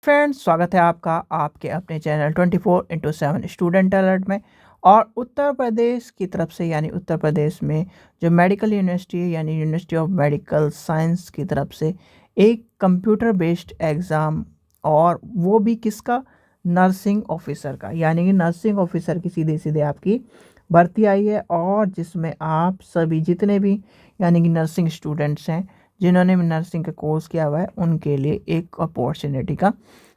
Friends, स्वागत है आपका आपके अपने चैनल 24/7 स्टूडेंट अलर्ट में। और उत्तर प्रदेश की तरफ से यानी उत्तर प्रदेश में जो मेडिकल यूनिवर्सिटी है यानी यूनिवर्सिटी ऑफ मेडिकल साइंस की तरफ से एक कंप्यूटर बेस्ड एग्ज़ाम, और वो भी किसका, नर्सिंग ऑफिसर का। यानी कि नर्सिंग ऑफिसर की सीधे सीधे आपकी भर्ती आई है, और जिसमें आप सभी जितने भी यानी कि नर्सिंग स्टूडेंट्स हैं जिन्होंने भी नर्सिंग का कोर्स किया हुआ है उनके लिए एक अपॉर्चुनिटी का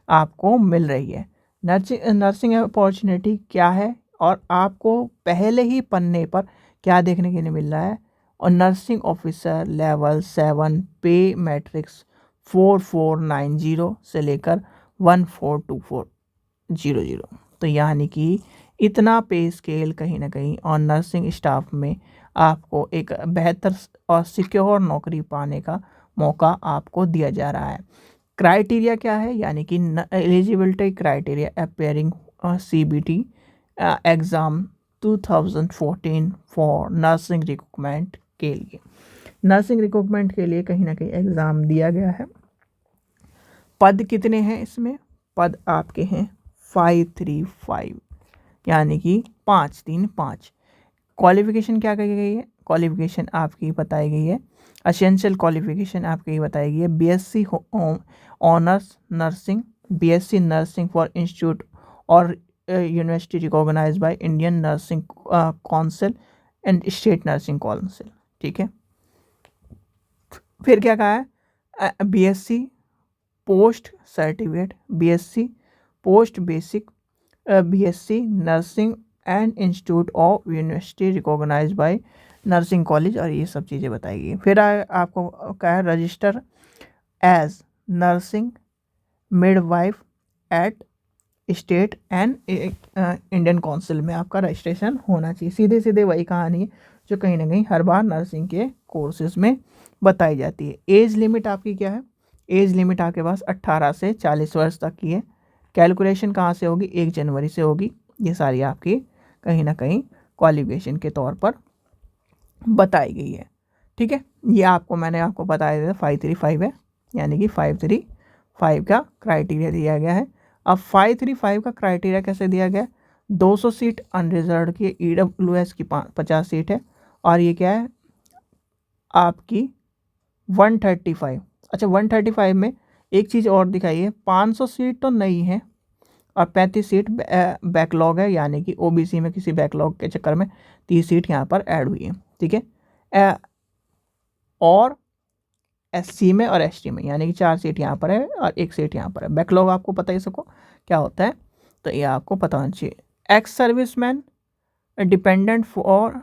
आपको मिल रही है। नर्सिंग अपॉर्चुनिटी क्या है और आपको पहले ही पन्ने पर क्या देखने के लिए मिल रहा है। और नर्सिंग ऑफिसर लेवल 7 पे मैट्रिक्स 4490 से लेकर 142400। तो यानी कि इतना पे स्केल कहीं ना कहीं और नर्सिंग स्टाफ में आपको एक बेहतर और सिक्योर नौकरी पाने का मौका आपको दिया जा रहा है। क्राइटेरिया क्या है, यानी कि eligibility criteria appearing CBT exam 2014 for nursing recruitment के लिए। नर्सिंग रिक्रूटमेंट के लिए कहीं ना कहीं एग्ज़ाम दिया गया है। पद कितने हैं इसमें? पद आपके हैं 535, यानी कि 535। क्वालिफिकेशन क्या कही गई है? क्वालिफिकेशन आपकी बताई गई है, एसेंशियल क्वालिफिकेशन आपकी बताई गई है BSc honours nursing, BSc nursing for institute और university recognised by Indian nursing council and state nursing council. ठीक है, फिर क्या कहा है? BSc post certificate, BSc post basic, BSc nursing and institute of university recognised by nursing college, और ये सब चीज़ें बताई गई। फिर आपको क्या है? Register as nursing midwife at state and Indian council में आपका रजिस्ट्रेशन होना चाहिए। सीधे सीधे वही कहानी है जो कहीं ना कहीं हर बार नर्सिंग के कोर्सेज में बताई जाती है। एज लिमिट आपकी क्या है? एज लिमिट आपके पास 18 से 40 वर्ष तक की है। कैलकुलेशन कहाँ से होगी? 1 जनवरी से होगी। ये सारी आपकी कहीं ना कहीं क्वालिफिकेशन के तौर पर बताई गई है। ठीक है, ये मैंने आपको बताया था 535 है, यानी कि 535 का क्राइटेरिया दिया गया है। अब 535 का क्राइटेरिया कैसे दिया गया? 200 सीट अनरिजर्व की, EWS की 50 सीट है, और ये क्या है आपकी 135। अच्छा, 135 में एक चीज़ और दिखाई है, 500 सीट तो नहीं है और 35 सीट बैकलॉग है, यानी कि OBC में किसी बैकलॉग के चक्कर में 30 सीट यहाँ पर ऐड हुई है। ठीक है, और SC में और ST में, यानी कि 4 सीट यहाँ पर है और 1 सीट यहाँ पर है। बैकलॉग आपको पता ही सबको क्या होता है, तो ये आपको पता होना चाहिए। एक्स सर्विसमैन, डिपेंडेंट फॉर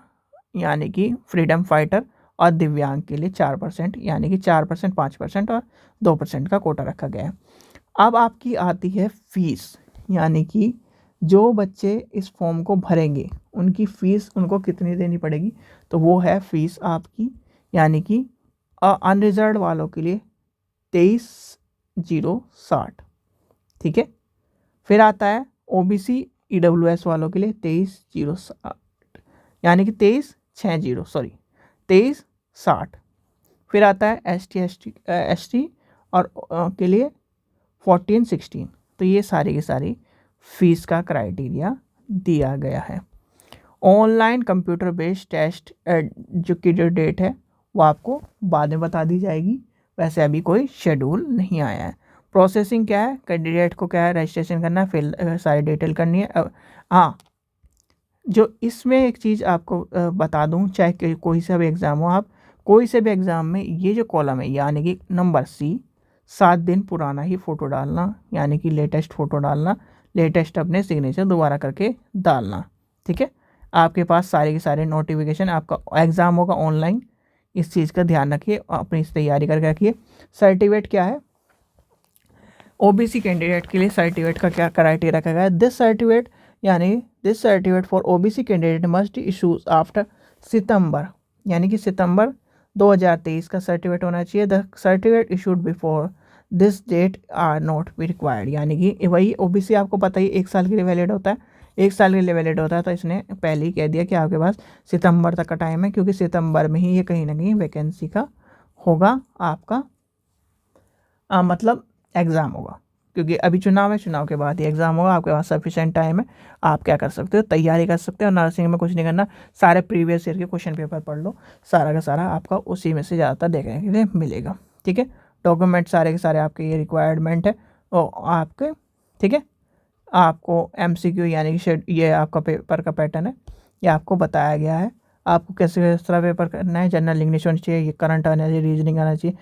यानी कि फ्रीडम फाइटर, और दिव्यांग के लिए 4%, यानी कि 4%, 5% और 2% का कोटा रखा गया है। अब आपकी आती है फीस, यानी कि जो बच्चे इस फॉर्म को भरेंगे उनकी फ़ीस उनको कितनी देनी पड़ेगी, तो वो है फीस आपकी, यानी कि अनरिजर्व वालों के लिए 23,060। ठीक है, फिर आता है OBC EWS वालों के लिए 23,060, यानी कि 23,60। फिर आता है ST और के लिए 1416। तो ये सारी की सारी फीस का क्राइटेरिया दिया गया है। ऑनलाइन कंप्यूटर बेस्ड टेस्ट जो की जो डेट है वो आपको बाद में बता दी जाएगी, वैसे अभी कोई शेड्यूल नहीं आया है। प्रोसेसिंग क्या है? कैंडिडेट को क्या है, रजिस्ट्रेशन करना है, फिर सारी डिटेल करनी है। हाँ, जो इसमें एक चीज़ आपको बता दूं, चाहे कोई सा भी एग्ज़ाम हो, आप कोई से भी एग्ज़ाम में ये जो कॉलम है यानी कि नंबर C, 7 दिन पुराना ही फ़ोटो डालना, यानी कि लेटेस्ट फ़ोटो डालना, लेटेस्ट अपने सिग्नेचर दोबारा करके डालना। ठीक है, आपके पास सारे के सारे नोटिफिकेशन, आपका एग्ज़ाम होगा ऑनलाइन, इस चीज़ का ध्यान रखिए, अपनी तैयारी करके रखिए। सर्टिफिकेट क्या है? OBC कैंडिडेट के लिए सर्टिफिकेट का क्या क्राइटेरिया रखा गया है? दिस सर्टिफिकेट, यानी this certificate for OBC candidate must issues after September, यानी कि सितंबर 2023 का सर्टिफिकेट होना चाहिए। The certificate issued before this date are not be required, यानी कि वही OBC आपको पता ही 1 साल के लिए वैलिड होता है, 1 साल के लिए वैलिड होता है, तो इसने पहले ही कह दिया कि आपके पास सितंबर तक का टाइम है, क्योंकि सितंबर में ही ये कहीं ना कहीं वैकेंसी का होगा आपका मतलब एग्ज़ाम होगा। क्योंकि अभी चुनाव है, चुनाव के बाद ही एग्ज़ाम होगा, आपके पास सफिशेंट टाइम है, आप क्या कर सकते हो, तैयारी कर सकते हो। नर्सिंग में कुछ नहीं करना, सारे प्रीवियस ईयर के क्वेश्चन पेपर पढ़ लो, सारा का सारा आपका उसी में से ज़्यादातर देखने के लिए मिलेगा। ठीक है, डॉक्यूमेंट सारे के सारे आपके ये रिक्वायरमेंट है और आपके, ठीक है, आपको MCQ यानी कि शेड, ये आपका पेपर का पैटर्न है, ये आपको बताया गया है। आपको कैसे किस तरह पेपर करना है, जनरल इंग्लिश होनी चाहिए, ये करंट आना चाहिए, रीजनिंग आना चाहिए,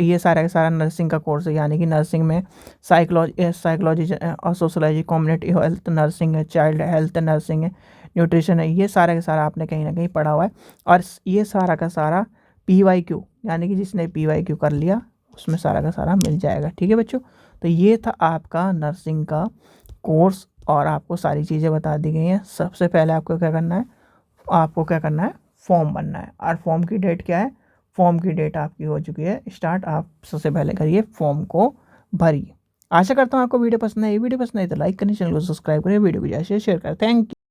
ये सारा का सारा नर्सिंग का कोर्स है। यानी कि नर्सिंग में साइकोलॉजी और सोशोलॉजी, कम्युनिटी हेल्थ नर्सिंग है, चाइल्ड हेल्थ नर्सिंग है, न्यूट्रिशन है, ये सारा का सारा आपने कहीं ना कहीं पढ़ा हुआ है। और ये सारा का सारा PYQ, यानी कि जिसने PYQ कर लिया उसमें सारा का सारा मिल जाएगा। ठीक है बच्चों, तो ये था आपका नर्सिंग का कोर्स और आपको सारी चीज़ें बता दी गई हैं। सबसे पहले आपको क्या करना है, आपको क्या करना है, फॉर्म भरना है। और फॉर्म की डेट क्या है, फॉर्म की डेट आपकी हो चुकी है स्टार्ट। आप सबसे पहले करिए फॉर्म को भरिए। आशा करता हूँ आपको वीडियो पसंद है। ये वीडियो पसंद है तो लाइक करें, चैनल को सब्सक्राइब करें, वीडियो को ज़्यादा से शेयर करें। Thank you.